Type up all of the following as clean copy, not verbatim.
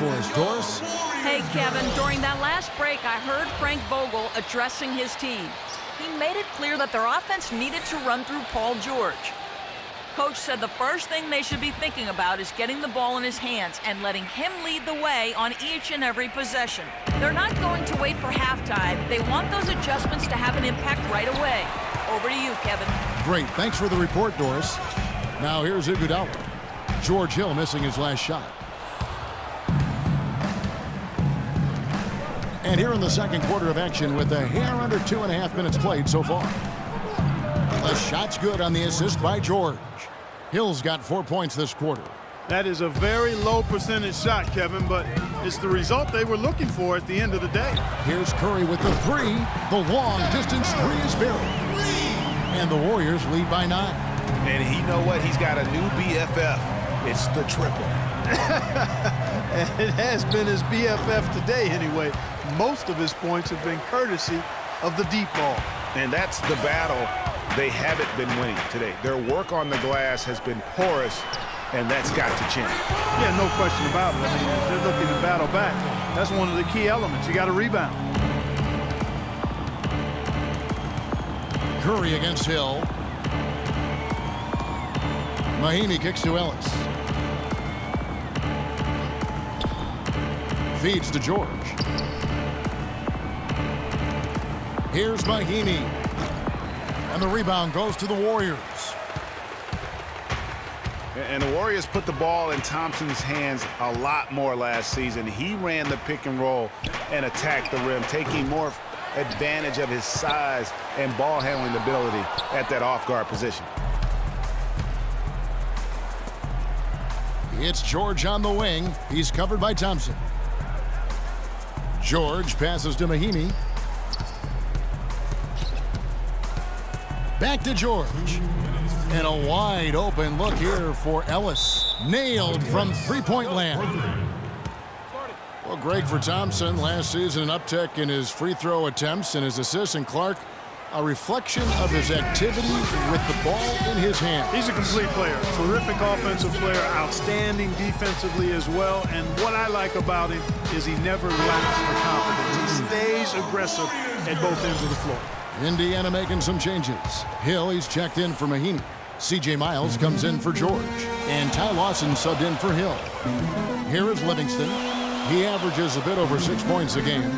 for us, Doris. Hey, Kevin, during that last break, I heard Frank Vogel addressing his team. He made it clear that their offense needed to run through Paul George. Coach said the first thing they should be thinking about is getting the ball in his hands and letting him lead the way on each and every possession. They're not going to wait for halftime. They want those adjustments to have an impact right away. Over to you, Kevin. Great. Thanks for the report, Doris. Now here's Iguodala. George Hill missing his last shot. And here in the second quarter of action with a hair under 2.5 minutes played so far. The shot's good on the assist by George. Hill's got 4 points this quarter. That is a very low percentage shot, Kevin, but it's the result they were looking for at the end of the day. Here's Curry with the three. The long distance three is buried. And the Warriors lead by 9. And you know what? He's got a new BFF. It's the triple. And it has been his BFF today anyway. Most of his points have been courtesy of the deep ball. And that's the battle they haven't been winning today. Their work on the glass has been porous, and that's got to change. Yeah, no question about it. I mean, if they're looking to battle back, that's one of the key elements. You got to rebound. Curry against Hill. Mahinmi kicks to Ellis. Feeds to George. Here's Mahinmi. And the rebound goes to the Warriors. And the Warriors put the ball in Thompson's hands a lot more last season. He ran the pick and roll and attacked the rim, taking more advantage of his size and ball handling ability at that off-guard position. It's George on the wing. He's covered by Thompson. George passes to Mahinmi. Back to George. And a wide open look here for Ellis. Nailed from three-point land. Well, Greg, for Thompson, last season an uptick in his free throw attempts and his assists, and Clark, a reflection of his activity with the ball in his hand. He's a complete player. Terrific offensive player, outstanding defensively as well. And what I like about him is he never lacks for confidence. He stays aggressive at both ends of the floor. Indiana making some changes. Hill, he's checked in for Mahinmi. C.J. Miles comes in for George. And Ty Lawson subbed in for Hill. Here is Livingston. He averages a bit over 6 points a game.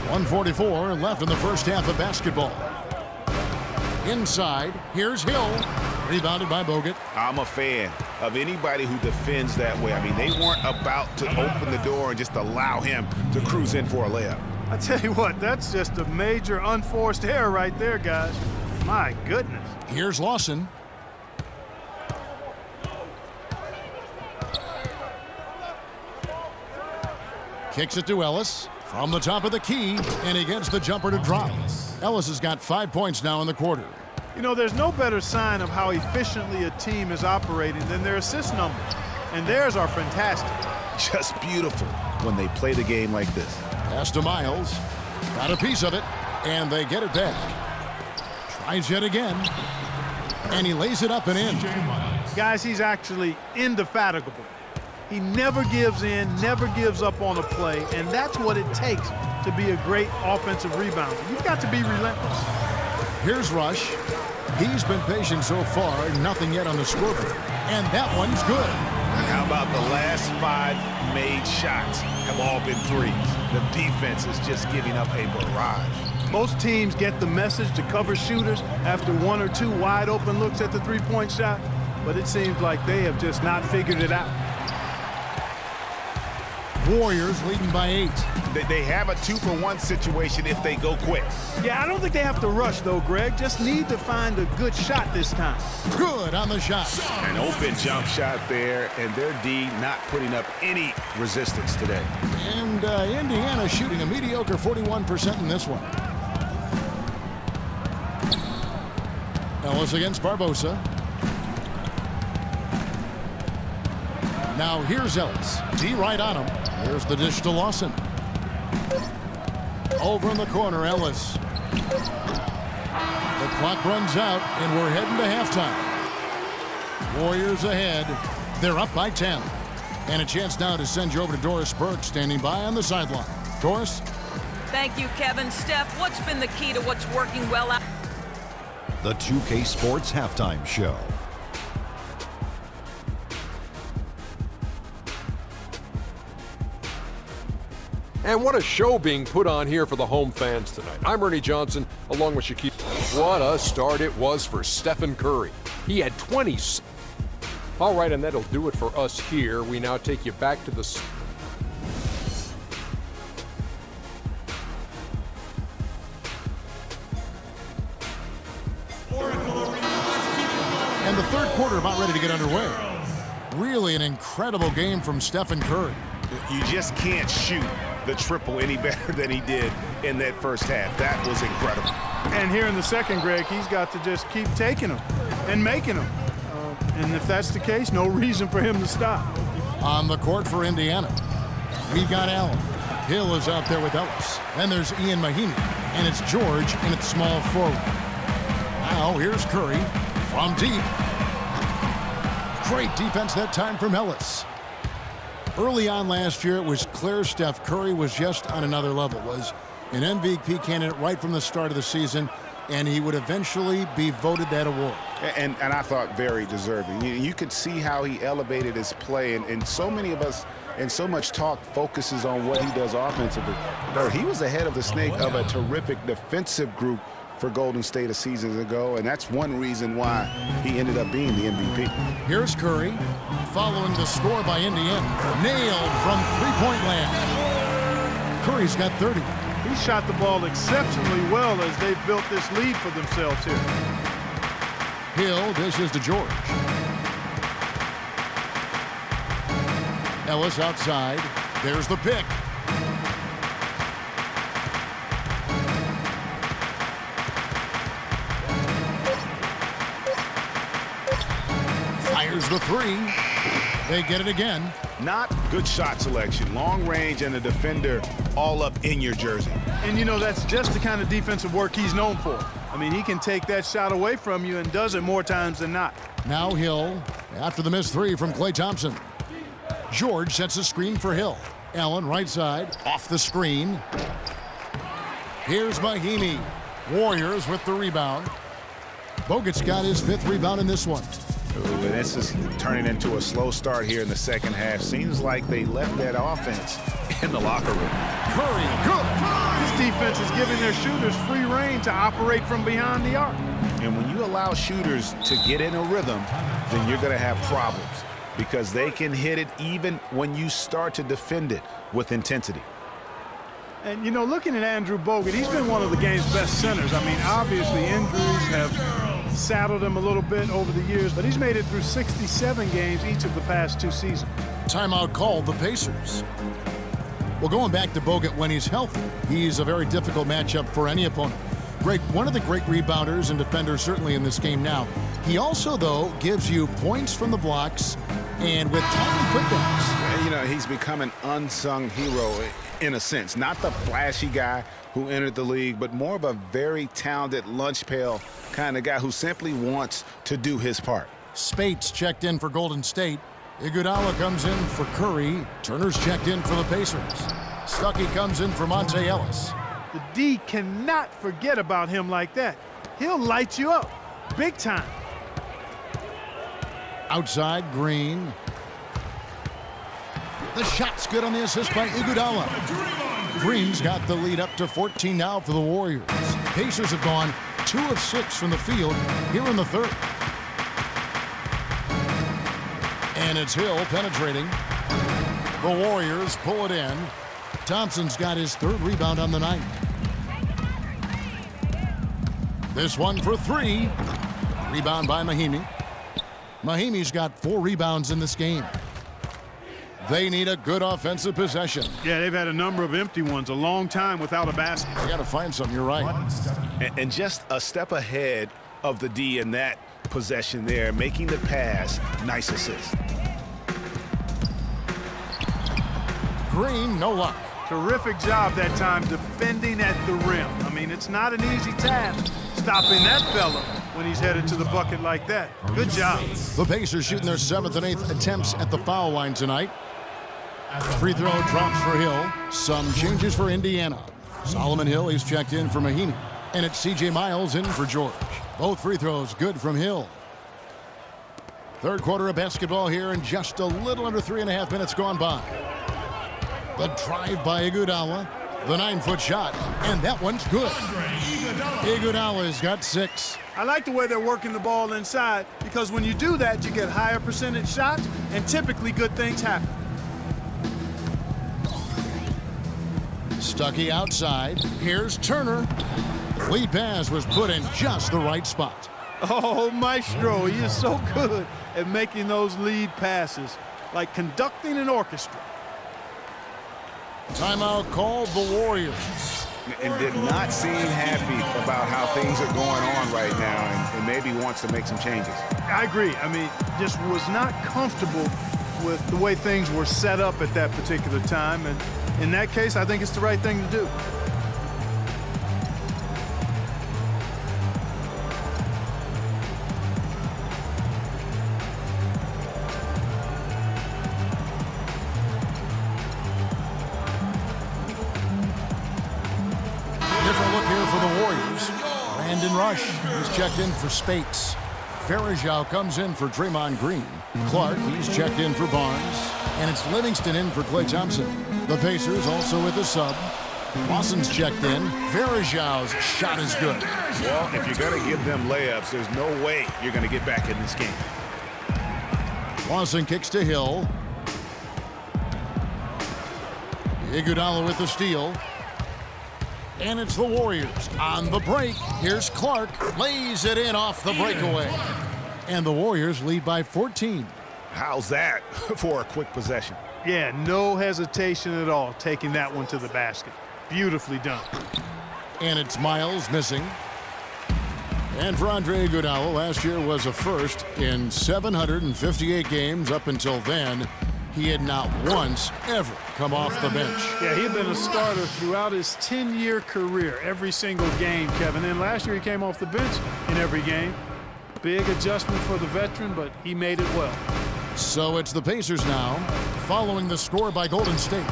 1:44 left in the first half of basketball. Inside, here's Hill. Rebounded by Bogut. I'm a fan of anybody who defends that way. I mean, they weren't about to open the door and just allow him to cruise in for a layup. I tell you what, that's just a major unforced error right there, guys. My goodness. Here's Lawson. Kicks it to Ellis from the top of the key, and he gets the jumper to drop. Ellis has got 5 points now in the quarter. You know, there's no better sign of how efficiently a team is operating than their assist numbers. And theirs are fantastic. Just beautiful when they play the game like this. Pass to Miles. Got a piece of it, and they get it back. Tries yet again, and he lays it up and in. Guys, he's actually indefatigable. He never gives in, never gives up on a play, and that's what it takes to be a great offensive rebounder. You've got to be relentless. Here's Rush. He's been patient so far, nothing yet on the scoreboard. And that one's good. How about the last 5 made shots have all been threes? The defense is just giving up a barrage. Most teams get the message to cover shooters after 1 or 2 wide open looks at the three-point shot, but it seems like they have just not figured it out. Warriors leading by 8. They have a 2-for-1 situation if they go quick. Yeah, I don't think they have to rush, though, Greg. Just need to find a good shot this time. Good on the shot. An open jump shot there, and their D not putting up any resistance today. And Indiana shooting a mediocre 41% in this one. Ellis against Barbosa. Now here's Ellis. D right on him. There's the dish to Lawson. Over in the corner, Ellis. The clock runs out, and we're heading to halftime. Warriors ahead. They're up by 10. And a chance now to send you over to Doris Burke, standing by on the sideline. Doris? Thank you, Kevin. Steph, what's been the key to what's working well out? The 2K Sports Halftime Show. And what a show being put on here for the home fans tonight. I'm Ernie Johnson, along with Shaquille. What a start it was for Stephen Curry. He had 20. All right, and that'll do it for us here. We now take you back to the... And the third quarter about ready to get underway. Really an incredible game from Stephen Curry. You just can't shoot the triple any better than he did in that first half. That was incredible. And here in the second, Greg, he's got to just keep taking them and making them. And if that's the case, no reason for him to stop. On the court for Indiana, we've got Allen. Hill is out there with Ellis. Then there's Ian Mahinmi. And it's George in its small forward. Now here's Curry from deep. Great defense that time from Ellis. Early on last year, it was clear Steph Curry was just on another level, was an MVP candidate right from the start of the season, and he would eventually be voted that award. And I thought very deserving. You could see how he elevated his play, and so many of us and so much talk focuses on what he does offensively. But he was ahead of the snake of a terrific defensive group for Golden State a season ago, and that's one reason why he ended up being the MVP. Here's Curry, following the score by Indiana. Nailed from three-point land. Curry's got 30. He shot the ball exceptionally well as they've built this lead for themselves here. Hill dishes to George. Ellis outside. There's the pick. Fires the three. They get it again. Not good shot selection. Long range and a defender all up in your jersey. And, you know, that's just the kind of defensive work he's known for. I mean, he can take that shot away from you and does it more times than not. Now Hill after the missed three from Klay Thompson. George sets a screen for Hill. Allen right side off the screen. Here's Mahinmi. Warriors with the rebound. Bogut's got his 5th rebound in this one. Ooh, and this is turning into a slow start here in the second half. Seems like they left that offense in the locker room. Curry, good. This defense is giving their shooters free reign to operate from behind the arc. And when you allow shooters to get in a rhythm, then you're going to have problems because they can hit it even when you start to defend it with intensity. And, you know, looking at Andrew Bogut, he's been one of the game's best centers. I mean, obviously injuries have saddled him a little bit over the years, but he's made it through 67 games each of the past 2 seasons. Timeout called the Pacers. Well, going back to Bogut when he's healthy, he's a very difficult matchup for any opponent. One of the great rebounders and defenders certainly in this game now. He also, though, gives you points from the blocks and with tiny putbacks. You know, he's become an unsung hero in a sense. Not the flashy guy who entered the league, but more of a very talented lunch pail kind of guy who simply wants to do his part. Spates checked in for Golden State. Iguodala comes in for Curry. Turner's checked in for the Pacers. Stuckey comes in for Monte Ellis. The D cannot forget about him like that. He'll light you up big time. Outside, Green. The shot's good on the assist by Iguodala. Green's got the lead up to 14 now for the Warriors. Pacers have gone 2 of 6 from the field here in the third. And it's Hill penetrating. The Warriors pull it in. Thompson's got his 3rd rebound on the night. This one for 3. Rebound by Mahinmi. Mahimi's got 4 rebounds in this game. They need a good offensive possession. Yeah, they've had a number of empty ones, a long time without a basket. They got to find something, you're right. And just a step ahead of the D in that possession there, making the pass. Nice assist. Green, no luck. Terrific job that time defending at the rim. I mean, it's not an easy task stopping that fella when he's headed to the bucket like that. Good job. The Pacers shooting their 7th and 8th attempts at the foul line tonight. Free throw drops for Hill. Some changes for Indiana. Solomon Hill, he's checked in for Mahinmi. And it's C.J. Miles in for George. Both free throws good from Hill. Third quarter of basketball here, and just a little under 3.5 minutes gone by. The drive by Iguodala. The 9-foot shot, and that one's good. Iguodala's got 6. I like the way they're working the ball inside, because when you do that, you get higher percentage shots, and typically good things happen. Stuckey outside. Here's Turner. The lead pass was put in just the right spot. Oh, Maestro, he is so good at making those lead passes, like conducting an orchestra. Timeout called the Warriors. And did not seem happy about how things are going on right now, and maybe wants to make some changes. I agree. I mean, just was not comfortable with the way things were set up at that particular time. And in that case, I think it's the right thing to do. Different look here for the Warriors. Brandon Rush is checked in for Spakes. Varejao comes in for Draymond Green. Clark, he's checked in for Barnes. And it's Livingston in for Klay Thompson. The Pacers also with the sub. Lawson's checked in. Varejao's shot is good. Well, if you're going to give them layups, there's no way you're going to get back in this game. Lawson kicks to Hill. Iguodala with the steal. And it's the Warriors on the break. Here's Clark, lays it in off the breakaway. And the Warriors lead by 14. How's that for a quick possession? Yeah, no hesitation at all taking that one to the basket. Beautifully done. And it's Miles missing. And for Andre Iguodala, last year was a first in 758 games. Up until then, he had not once ever come off the bench. Yeah, he'd been a starter throughout his 10-year career, every single game, Kevin. And last year he came off the bench in every game. Big adjustment for the veteran, but he made it well. So it's the Pacers now, following the score by Golden State.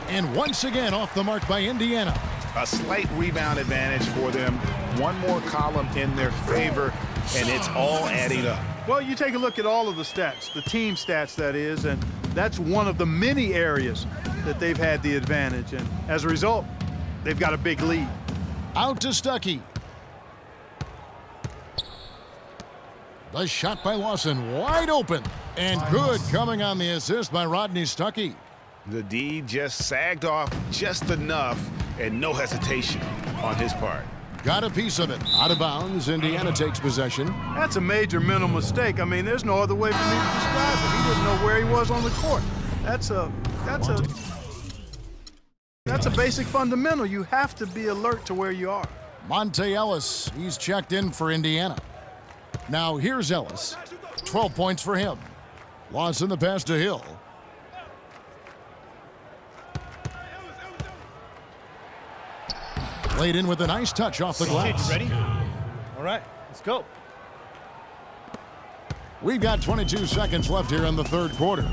And once again off the mark by Indiana. A slight rebound advantage for them. One more column in their favor, and it's all adding up. Well, you take a look at all of the stats, the team stats, that is, and that's one of the many areas that they've had the advantage. And as a result, they've got a big lead. Out to Stuckey. The shot by Lawson, wide open. And good coming on the assist by Rodney Stuckey. The D just sagged off just enough, and no hesitation on his part. Got a piece of it. Out of bounds. Indiana takes possession. That's a major mental mistake. I mean, there's no other way for me to describe it. He didn't know where he was on the court. That's a basic fundamental. You have to be alert to where you are. Monte Ellis, he's checked in for Indiana. Now here's Ellis. 12 points for him. Lawson the pass to Hill. Laid in with a nice touch off the glass. Ready? All right, let's go. We've got 22 seconds left here in the third quarter.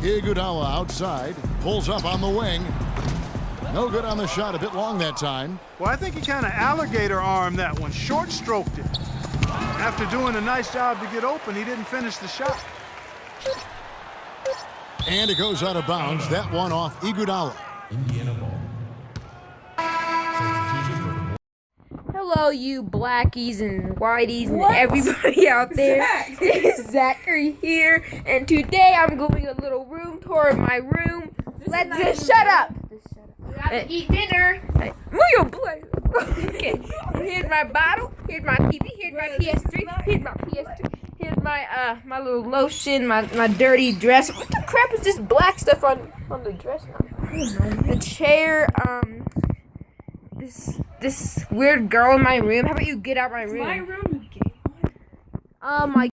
Iguodala outside, pulls up on the wing. No good on the shot, a bit long that time. Well, I think he kind of alligator armed that one, short stroked it. After doing a nice job to get open, he didn't finish the shot. And it goes out of bounds. That one off Iguodala. Indiana ball. Hello, you blackies and whiteys and everybody out there. Zachary here, and today I'm going a little room tour of my room. Let's just shut up. We have to eat dinner. Move your blood. Okay. Here's my bottle. Here's my TV. Here's my PS3. Here's my PS2. Here's my my little lotion. My dirty dress. What the crap is this black stuff on the dress now? The chair. This weird girl in my room. How about you get out my room? My room, you gay. My